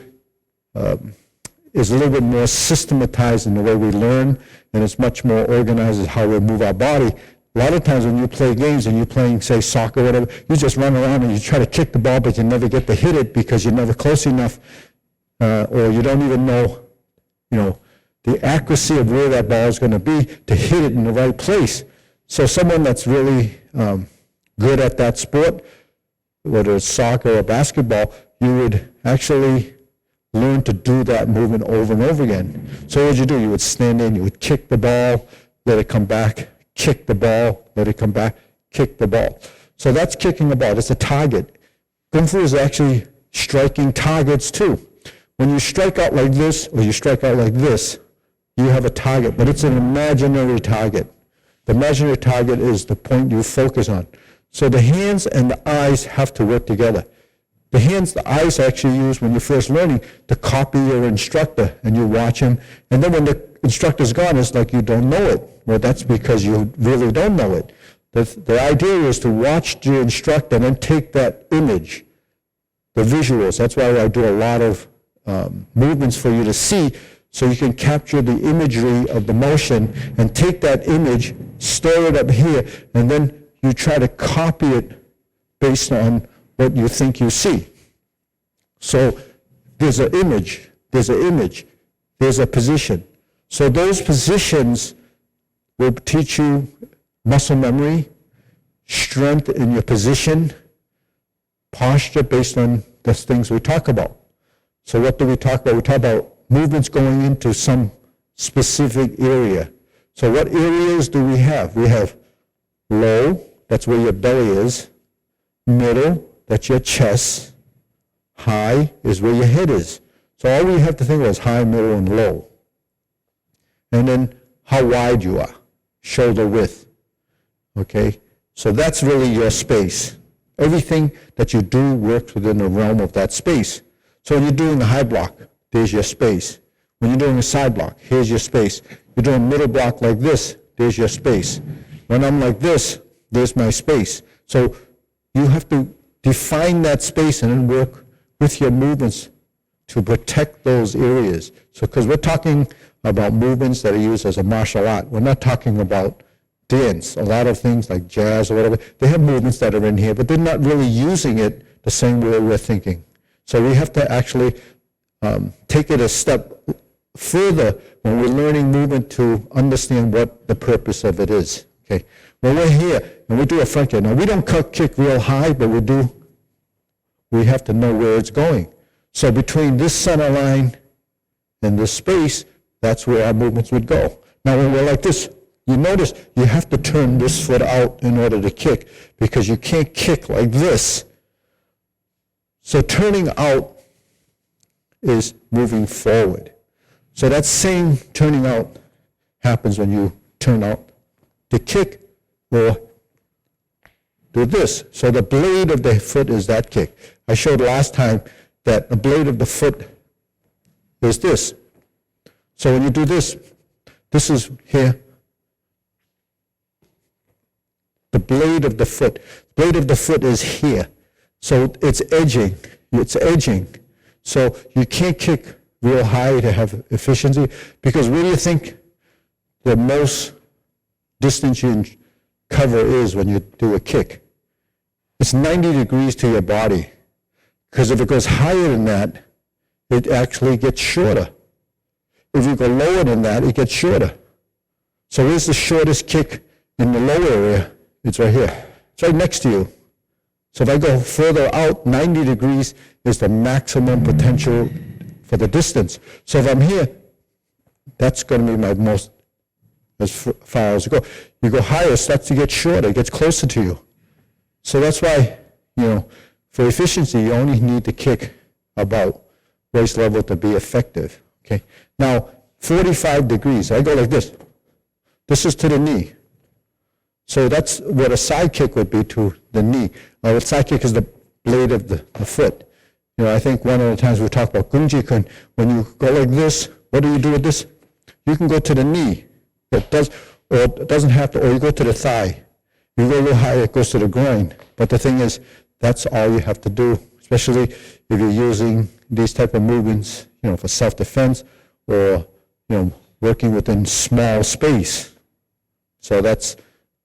Speaker 2: is a little bit more systematized in the way we learn, and it's much more organized in how we move our body. A lot of times when you play games and you're playing, say, soccer or whatever, you just run around and you try to kick the ball, but you never get to hit it because you're never close enough, or you don't even know, the accuracy of where that ball is going to be to hit it in the right place. So someone that's really good at that sport, whether it's soccer or basketball, you would actually learn to do that movement over and over again. So what would you do? You would stand in, you would kick the ball, let it come back, kick the ball, let it come back, kick the ball. So that's kicking the ball. It's a target. Kung Fu is actually striking targets too. When you strike out like this or you strike out like this, you have a target, but it's an imaginary target. The imaginary target is the point you focus on. So the hands and the eyes have to work together. The hands, the eyes actually use when you're first learning to copy your instructor, and you watch him, and then when the instructor's gone, it's like you don't know it. Well, that's because you really don't know it. The idea is to watch your instructor and then take that image, the visuals. That's why I do a lot of movements for you to see, so you can capture the imagery of the motion and take that image, store it up here, and then you try to copy it based on what you think you see. So there's an image, there's a position. So those positions will teach you muscle memory, strength in your position, posture based on the things we talk about. So what do we talk about? We talk about movements going into some specific area. So what areas do we have? We have low, that's where your belly is. Middle, that's your chest. High is where your head is. So all we have to think about is high, middle, and low. And then how wide you are, shoulder width. Okay? So that's really your space. Everything that you do works within the realm of that space. So when you're doing a high block, there's your space. When you're doing a side block, here's your space. You're doing a middle block like this, there's your space. When I'm like this, there's my space. So you have to define that space and then work with your movements to protect those areas. So, because we're talking about movements that are used as a martial art. We're not talking about dance. A lot of things like jazz or whatever, they have movements that are in here, but they're not really using it the same way we're thinking. So we have to actually take it a step further when we're learning movement to understand what the purpose of it is. Okay. When we're here and we do a front kick, now we don't kick real high, but we have to know where it's going. So between this center line and this space, that's where our movements would go. Now, when we're like this, you notice you have to turn this foot out in order to kick, because you can't kick like this. So turning out is moving forward. So that same turning out happens when you turn out to kick or do this. So the blade of the foot is that kick. I showed last time that the blade of the foot is this. So when you do this, this is here. The blade of the foot. Blade of the foot is here. So it's edging. It's edging. So you can't kick real high to have efficiency, because where do you think the most distance you cover is when you do a kick? It's 90 degrees to your body, because if it goes higher than that, it actually gets shorter. If you go lower than that, it gets shorter. So where's the shortest kick in the lower area? It's right here. It's right next to you. So if I go further out, 90 degrees is the maximum potential for the distance. So if I'm here, that's going to be my most, as far as you go. You go higher, it starts to get shorter, it gets closer to you. So that's why, for efficiency, you only need to kick about waist level to be effective. Okay. Now, 45 degrees, I go like this. This is to the knee. So that's what a side kick would be to the knee. Now, a side kick is the blade of the foot. I think one of the times we talked about Gunji Kun, when you go like this, what do you do with this? You can go to the knee. It doesn't have to, or you go to the thigh. You go a little higher, it goes to the groin. But the thing is, that's all you have to do, especially if you're using these type of movements, for self-defense or, working within small space. So that's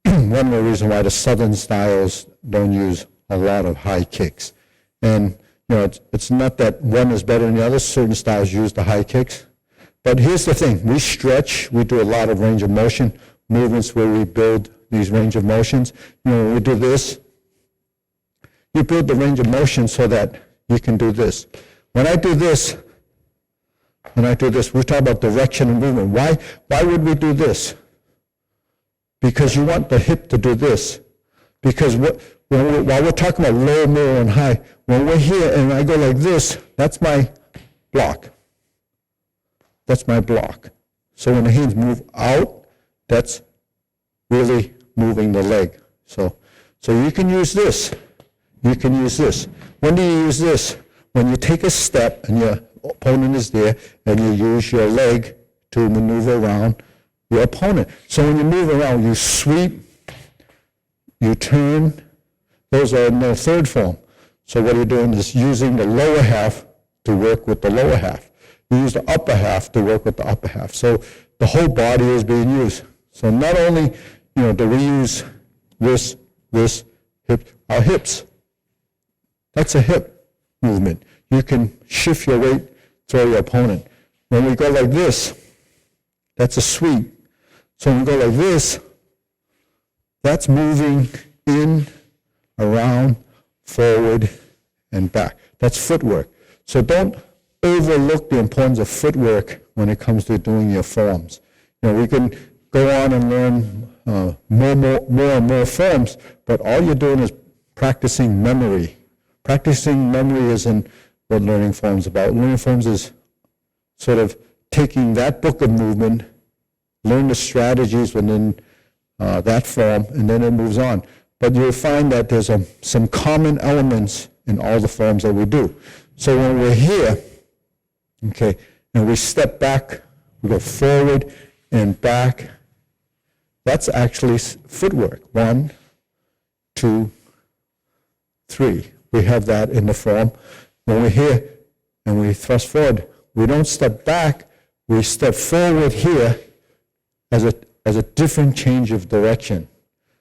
Speaker 2: one of the reasons why the Southern styles don't use a lot of high kicks. And, it's not that one is better than the other. Certain styles use the high kicks. But here's the thing. We stretch. We do a lot of range of motion movements where we build these range of motions. When we do this, you build the range of motion so that you can do this. When I do this, we're talking about direction and movement. Why would we do this? Because you want the hip to do this. Because while we're talking about low, middle, and high, when we're here and I go like this, that's my block. That's my block. So when the hands move out, that's really moving the leg. So you can use this. You can use this. When do you use this? When you take a step and your opponent is there and you use your leg to maneuver around your opponent. So when you move around, you sweep, you turn. Those are in the third form. So what you're doing is using the lower half to work with the lower half. You use the upper half to work with the upper half. So the whole body is being used. So not only, do we use this, our hips. That's a hip movement. You can shift your weight to your opponent. When we go like this, that's a sweep. So when we go like this, that's moving in, around, forward, and back. That's footwork. So don't overlook the importance of footwork when it comes to doing your forms. We can go on and learn more and more forms, but all you're doing is practicing memory. Practicing memory isn't what learning forms is about. Learning forms is sort of taking that book of movement, learn the strategies within that form, and then it moves on. But you'll find that there's some common elements in all the forms that we do. So when we're here, okay, and we step back, we go forward and back, that's actually footwork. 1, 2, 3. We have that in the form. When we're here and we thrust forward, we don't step back, we step forward here as a different change of direction.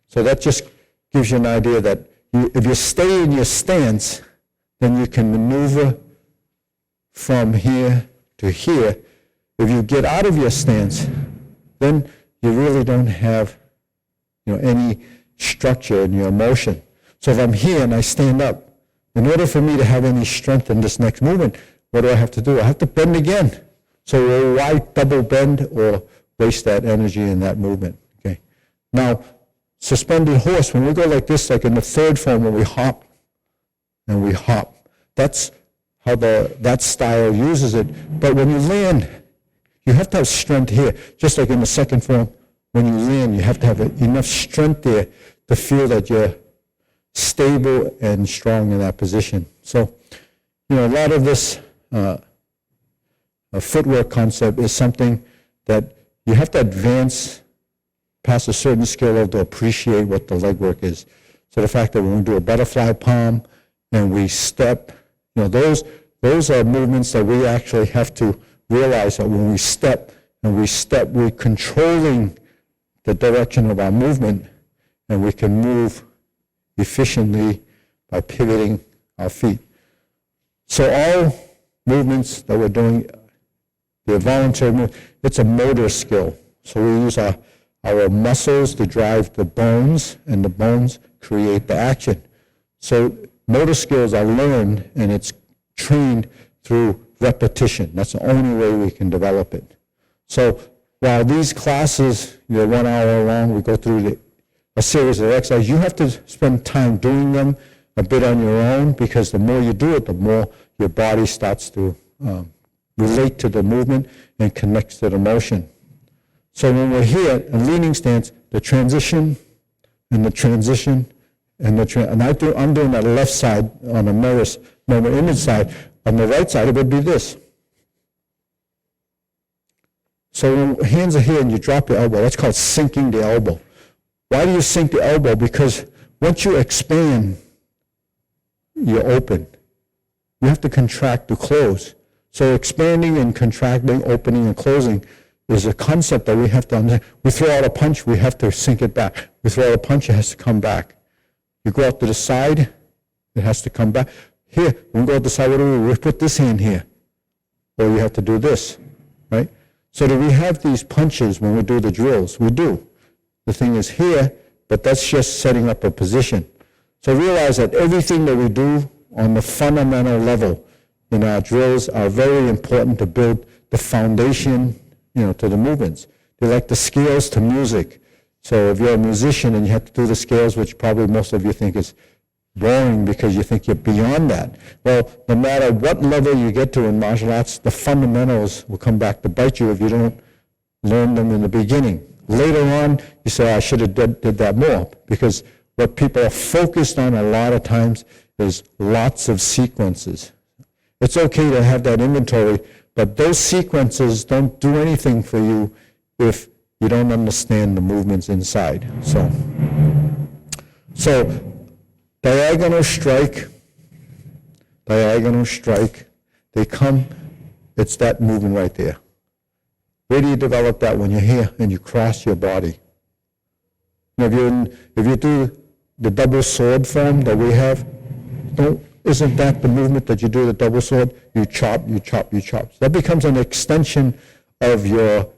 Speaker 2: So that just gives you an idea that if you stay in your stance, then you can maneuver from here to here. If you get out of your stance, then you really don't have any structure in your motion. So if I'm here and I stand up, in order for me to have any strength in this next movement, what do I have to do? I have to bend again. So why double bend or waste that energy in that movement? Okay. Now, suspended horse, when we go like this, like in the third form, when we hop and we hop, that's how that style uses it. But when you land, you have to have strength here, just like in the second form. When you land, you have to have enough strength there to feel that you're stable and strong in that position. So, a lot of this footwork concept is something that you have to advance past a certain skill level to appreciate what the leg work is. So the fact that when we do a butterfly palm and we step, those are movements that we actually have to realize that when we step, we're controlling the direction of our movement, and we can move efficiently by pivoting our feet. So all movements that we're doing, the voluntary movement, it's a motor skill. So we use our muscles to drive the bones, and the bones create the action. So motor skills are learned, and it's trained through repetition. That's the only way we can develop it. So while these classes, 1 hour long, we go through a series of exercises, you have to spend time doing them a bit on your own, because the more you do it, the more your body starts to relate to the movement and connects to the motion. So when we're here in leaning stance, the transition and the transition and I'm doing that left side on the mirror image side. On the right side, it would be this. So when hands are here and you drop your elbow, that's called sinking the elbow. Why do you sink the elbow? Because once you expand, you open. You have to contract to close. So expanding and contracting, opening and closing is a concept that we have to understand. We throw out a punch, we have to sink it back. We throw out a punch, it has to come back. You go out to the side, it has to come back. Here, when we go out the side, what do? We put this hand here. Or you have to do this, right? So do we have these punches when we do the drills? We do. The thing is here, but that's just setting up a position. So realize that everything that we do on the fundamental level in our drills are very important to build the foundation, to the movements. They're like the scales to music. So if you're a musician and you have to do the scales, which probably most of you think is boring because you think you're beyond that. Well, no matter what level you get to in martial arts, the fundamentals will come back to bite you if you don't learn them in the beginning. Later on, you say, I should have did that more, because what people are focused on a lot of times is lots of sequences. It's okay to have that inventory, but those sequences don't do anything for you if you don't understand the movements inside. So diagonal strike, they come, it's that movement right there. Where do you develop that? When you're here and you cross your body. If you do the double sword form that we have, isn't that the movement that you do, the double sword? You chop. So that becomes an extension of your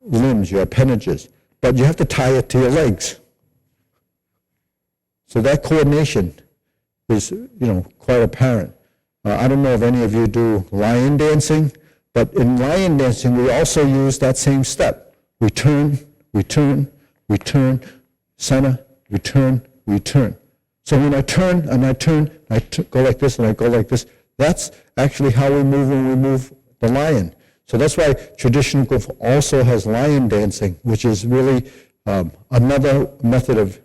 Speaker 2: limbs, your appendages. But you have to tie it to your legs. So that coordination is, quite apparent. I don't know if any of you do lion dancing, but in lion dancing, we also use that same step. We turn, center, return. So when I turn, go like this, and I go like this. That's actually how we move when we move the lion. So that's why traditional Kung Fu also has lion dancing, which is really another method of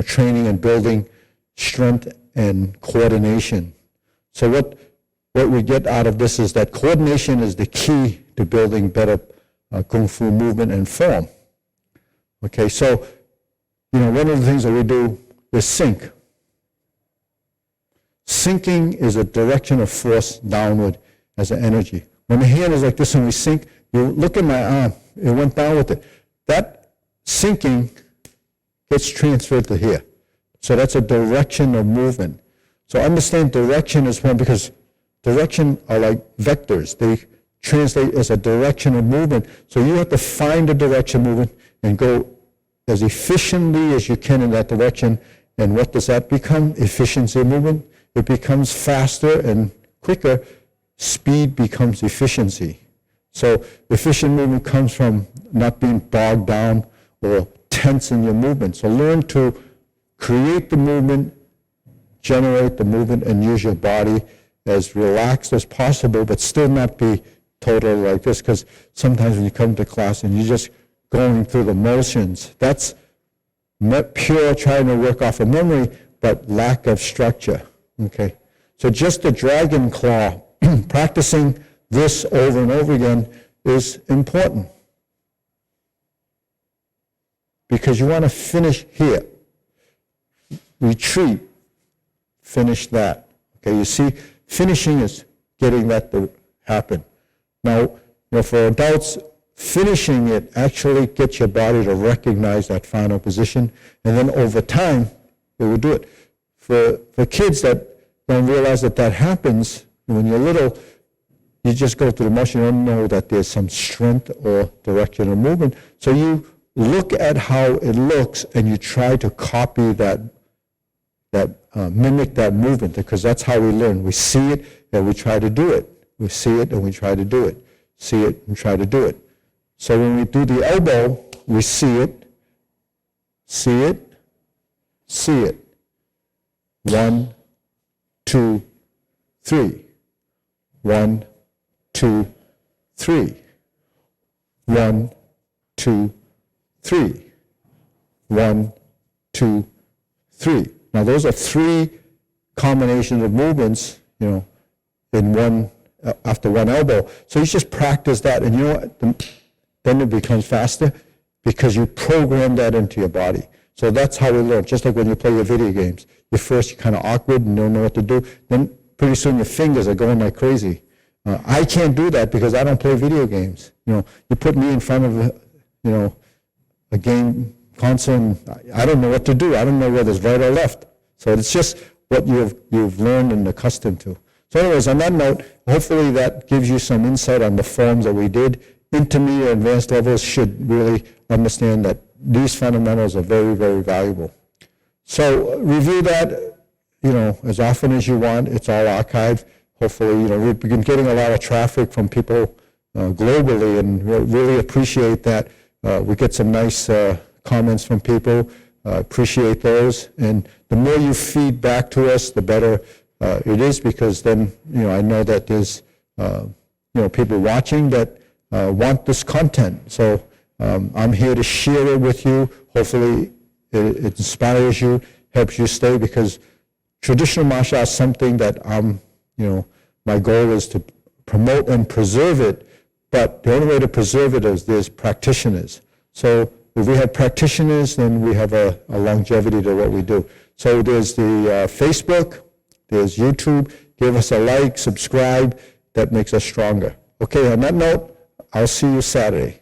Speaker 2: training and building strength and coordination. So what we get out of this is that coordination is the key to building better Kung Fu movement and form. Okay, so one of the things that we do is sink. Sinking is a direction of force downward as an energy. When the hand is like this and we sink, you look at my arm, it went down with it. That sinking gets transferred to here. So that's a direction of movement. So understand direction is one, because direction are like vectors. They translate as a direction of movement. So you have to find the direction of movement and go as efficiently as you can in that direction. And what does that become? Efficiency of movement. It becomes faster and quicker speed becomes efficiency. So efficient movement comes from not being bogged down or tense in your movement. So learn to create the movement, generate the movement, and use your body as relaxed as possible, but still not be totally like this, because sometimes when you come to class and you're just going through the motions, that's not pure trying to work off of memory, but lack of structure, okay? So just the dragon claw, practicing this over and over again is important, because you want to finish here. Retreat, finish that. Okay, you see, finishing is getting that to happen. Now, for adults, finishing it actually gets your body to recognize that final position, and then over time, it will do it. For kids that don't realize that that happens, when you're little, you just go through the motion, you don't know that there's some strength or direction of movement. So you look at how it looks and you try to copy that, mimic that movement, because that's how we learn. We see it and we try to do it. We see it and we try to do it. See it and try to do it. So when we do the elbow, we see it, see it, see it. 1, 2, 3. 1, 2, 3. 1, 2, 3. 1, 2, 3. Now those are 3 combinations of movements, in one, after one elbow. So you just practice that, and you know what? Then it becomes faster because you program that into your body. So that's how we learn. Just like when you play your video games, you're kind of awkward and don't know what to do. Then pretty soon your fingers are going like crazy. I can't do that because I don't play video games. You put me in front of a game console, and I don't know what to do. I don't know whether it's right or left. So it's just what you've learned and accustomed to. So anyways, on that note, hopefully that gives you some insight on the forms that we did. Intermediate and advanced levels should really understand that these fundamentals are very, very valuable. So review that, as often as you want. It's all archived. Hopefully, we've been getting a lot of traffic from people globally, and really appreciate that. We get some nice comments from people. Appreciate those. And the more you feed back to us, the better it is, because then, I know that there's, people watching that want this content. So I'm here to share it with you. Hopefully it inspires you, helps you stay, because traditional martial arts is something that my goal is to promote and preserve it, but the only way to preserve it is there's practitioners. So if we have practitioners, then we have a longevity to what we do. So there's the Facebook, there's YouTube. Give us a like, subscribe. That makes us stronger. Okay, on that note, I'll see you Saturday.